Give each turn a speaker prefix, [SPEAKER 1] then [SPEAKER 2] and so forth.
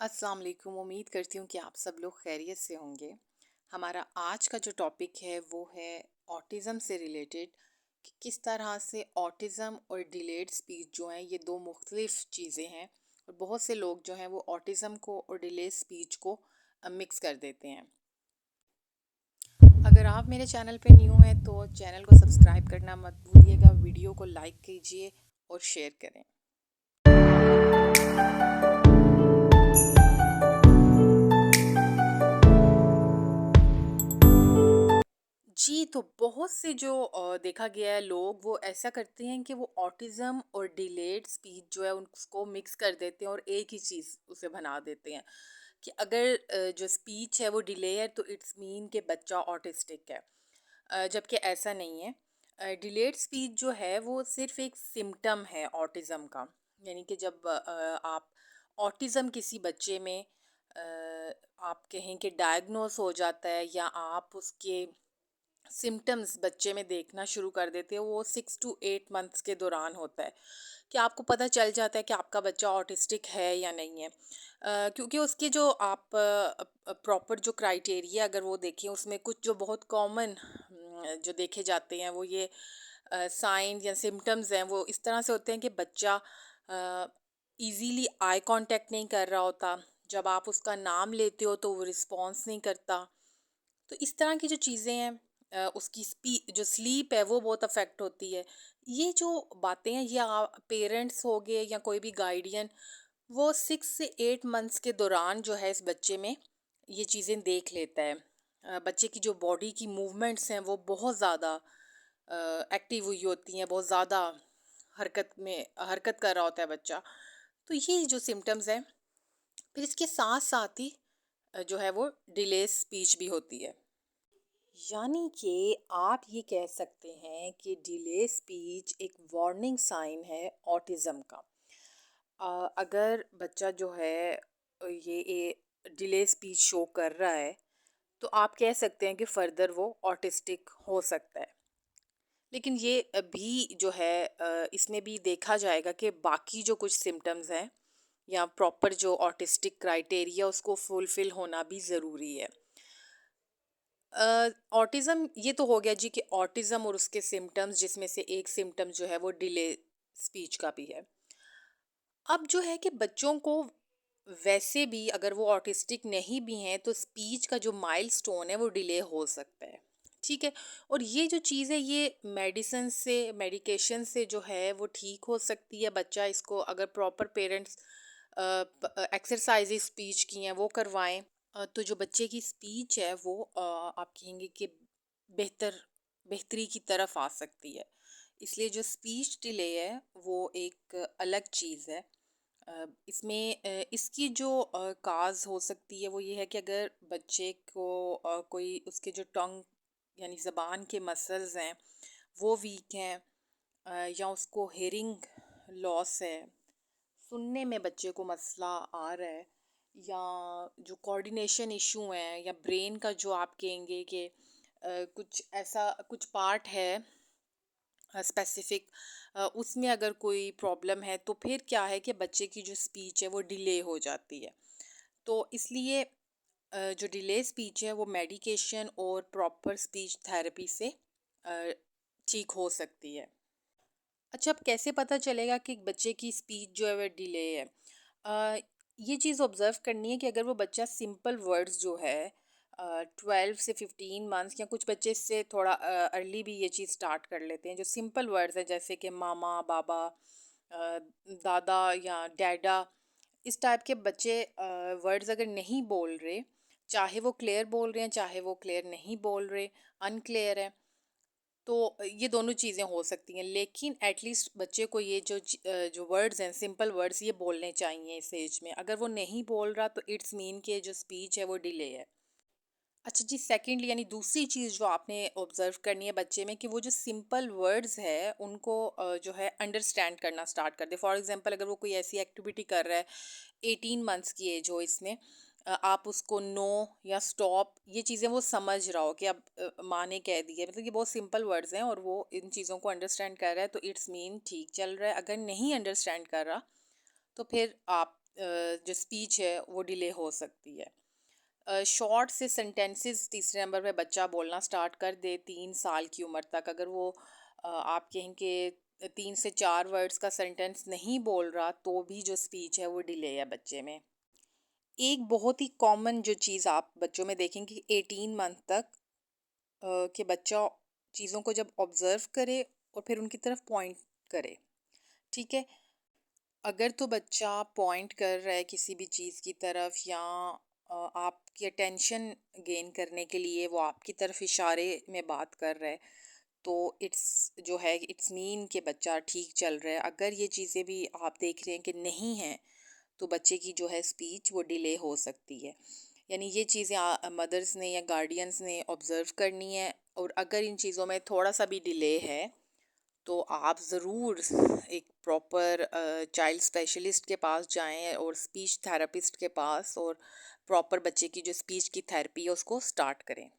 [SPEAKER 1] अस्सलाम वालेकुम। उम्मीद करती हूँ कि आप सब लोग खैरियत से होंगे। हमारा आज का जो टॉपिक है वो है ऑटिज़म से रिलेटेड कि किस तरह से ऑटिज़म और डिलेड स्पीच जो हैं ये दो मुख्तलिफ चीज़ें हैं और बहुत से लोग जो हैं वो ऑटिज़म को और डिलेड स्पीच को मिक्स कर देते हैं। अगर आप मेरे चैनल पे न्यू हैं तो चैनल को सब्सक्राइब करना मत भूलिएगा, वीडियो को लाइक कीजिए और शेयर करें। जी, तो बहुत से जो देखा गया है लोग वो ऐसा करते हैं कि वो ऑटिज़म और डिलेड स्पीच जो है उसको मिक्स कर देते हैं और एक ही चीज़ उसे बना देते हैं कि अगर जो स्पीच है वो डिले है तो इट्स मीन कि बच्चा ऑटिस्टिक है। जबकि ऐसा नहीं है। डिलेड स्पीच जो है वो सिर्फ एक सिम्टम है ऑटिज़म का। यानी कि जब आप ऑटिज़म किसी बच्चे में आप कहें कि डायग्नोस हो जाता है या आप उसके सिम्टम्स बच्चे में देखना शुरू कर देते हो वो 6 to 8 मंथ्स के दौरान होता है कि आपको पता चल जाता है कि आपका बच्चा ऑटिस्टिक है या नहीं है। क्योंकि उसके जो आप प्रॉपर जो क्राइटेरिया अगर वो देखें उसमें कुछ जो बहुत कॉमन जो देखे जाते हैं वो ये साइन या सिम्टम्स हैं वो इस तरह से होते हैं कि बच्चा इजीली आई कांटेक्ट नहीं कर रहा होता। जब आप उसका नाम लेते हो तो वो रिस्पॉन्स नहीं करता। तो इस तरह की जो चीज़ें हैं उसकी जो स्लीप है वो बहुत अफेक्ट होती है। ये जो बातें हैं ये पेरेंट्स हो गए या कोई भी गार्डियन वो 6 से 8 मंथ्स के दौरान जो है इस बच्चे में ये चीज़ें देख लेता है। बच्चे की जो बॉडी की मूवमेंट्स हैं वो बहुत ज़्यादा एक्टिव हुई होती हैं, बहुत ज़्यादा हरकत कर रहा होता है बच्चा। तो ये जो सिम्टम्स हैं फिर इसके साथ साथ ही जो है वो डिले स्पीच भी होती है। यानी कि आप ये कह सकते हैं कि डिले स्पीच एक वार्निंग साइन है ऑटिज़म का। अगर बच्चा जो है ये डिले स्पीच शो कर रहा है तो आप कह सकते हैं कि फर्दर वो ऑटिस्टिक हो सकता है। लेकिन ये भी जो है इसमें भी देखा जाएगा कि बाकी जो कुछ सिम्टम्स हैं या प्रॉपर जो ऑटिस्टिक क्राइटेरिया उसको फुलफिल होना भी ज़रूरी है। ऑटिज़म ये तो हो गया जी कि ऑटिज़म और उसके सिम्टम्स जिसमें से एक सिम्टम जो है वो डिले स्पीच का भी है। अब जो है कि बच्चों को वैसे भी अगर वो ऑटिस्टिक नहीं भी हैं तो स्पीच का जो माइलस्टोन है वो डिले हो सकता है। ठीक है। और ये जो चीज़ है ये मेडिकेशन से जो है वो ठीक हो सकती है। बच्चा इसको अगर प्रॉपर पेरेंट्स एक्सरसाइज स्पीच की हैं वो करवाएं तो जो बच्चे की स्पीच है वो आप कहेंगे कि बेहतर बेहतरी की तरफ आ सकती है। इसलिए जो स्पीच डिले है वो एक अलग चीज़ है। इसमें इसकी जो काज हो सकती है वो ये है कि अगर बच्चे को कोई उसके जो टंग यानी ज़बान के मसल्स हैं वो वीक हैं, या उसको हेयरिंग लॉस है, सुनने में बच्चे को मसला आ रहा है, या जो कोऑर्डिनेशन इशू हैं या ब्रेन का जो आप कहेंगे कि कुछ ऐसा कुछ पार्ट है स्पेसिफिक, उसमें अगर कोई प्रॉब्लम है तो फिर क्या है कि बच्चे की जो स्पीच है वो डिले हो जाती है। तो इसलिए जो डिले स्पीच है वो मेडिकेशन और प्रॉपर स्पीच थेरेपी से अ, ठीक हो सकती है। अच्छा, अब कैसे पता चलेगा कि बच्चे की स्पीच जो है वह डिले है? अ, ये चीज़ ऑब्ज़र्व करनी है कि अगर वो बच्चा सिंपल वर्ड्स जो है 12 से 15 मंथ्स या कुछ बच्चे इससे थोड़ा अर्ली भी ये चीज़ स्टार्ट कर लेते हैं। जो सिंपल वर्ड्स हैं जैसे कि मामा, बाबा, दादा या डैडा, इस टाइप के बच्चे वर्ड्स अगर नहीं बोल रहे, चाहे वो क्लियर बोल रहे हैं, चाहे वो क्लियर नहीं बोल रहे, अनक्लियर है, तो ये दोनों चीज़ें हो सकती हैं। लेकिन एटलीस्ट बच्चे को ये जो वर्ड्स हैं सिंपल वर्ड्स ये बोलने चाहिए इस एज में। अगर वो नहीं बोल रहा तो इट्स मीन कि जो स्पीच है वो डिले है। अच्छा जी, सेकंडली यानी दूसरी चीज़ जो आपने ऑब्जर्व करनी है बच्चे में कि वो जो सिंपल वर्ड्स है उनको जो है अंडरस्टैंड करना स्टार्ट कर दे। फॉर एग्जांपल अगर वो कोई ऐसी एक्टिविटी कर रहा है, 18 मंथ्स की एज हो इसमें, आप उसको नो या स्टॉप ये चीज़ें वो समझ रहा हो कि अब माँ ने कह दी है, मतलब ये बहुत सिंपल वर्ड्स हैं और वो इन चीज़ों को अंडरस्टैंड कर रहा है तो इट्स मीन ठीक चल रहा है। अगर नहीं अंडरस्टैंड कर रहा तो फिर आप जो स्पीच है वो डिले हो सकती है। शॉर्ट से सेंटेंसेस तीसरे नंबर पे बच्चा बोलना स्टार्ट कर दे 3 साल की उम्र तक, अगर वो आप कहें कि 3 से 4 वर्ड्स का सेंटेंस नहीं बोल रहा तो भी जो स्पीच है वो डिले है बच्चे में। एक बहुत ही कॉमन जो चीज़ आप बच्चों में देखेंगे 18 मंथ तक, कि बच्चा चीज़ों को जब ऑब्जर्व करे और फिर उनकी तरफ पॉइंट करे। ठीक है, अगर तो बच्चा पॉइंट कर रहा है किसी भी चीज़ की तरफ, या आपकी अटेंशन गेन करने के लिए वो आपकी तरफ इशारे में बात कर रहा है, तो इट्स जो है इट्स मीन कि बच्चा ठीक चल रहा है। अगर ये चीज़ें भी आप देख रहे हैं कि नहीं हैं, तो बच्चे की जो है स्पीच वो डिले हो सकती है। यानी ये चीज़ें मदर्स ने या गार्डियंस ने ऑब्ज़र्व करनी है, और अगर इन चीज़ों में थोड़ा सा भी डिले है तो आप ज़रूर एक प्रॉपर चाइल्ड स्पेशलिस्ट के पास जाएं और स्पीच थेरेपिस्ट के पास, और प्रॉपर बच्चे की जो स्पीच की थेरेपी है उसको स्टार्ट करें।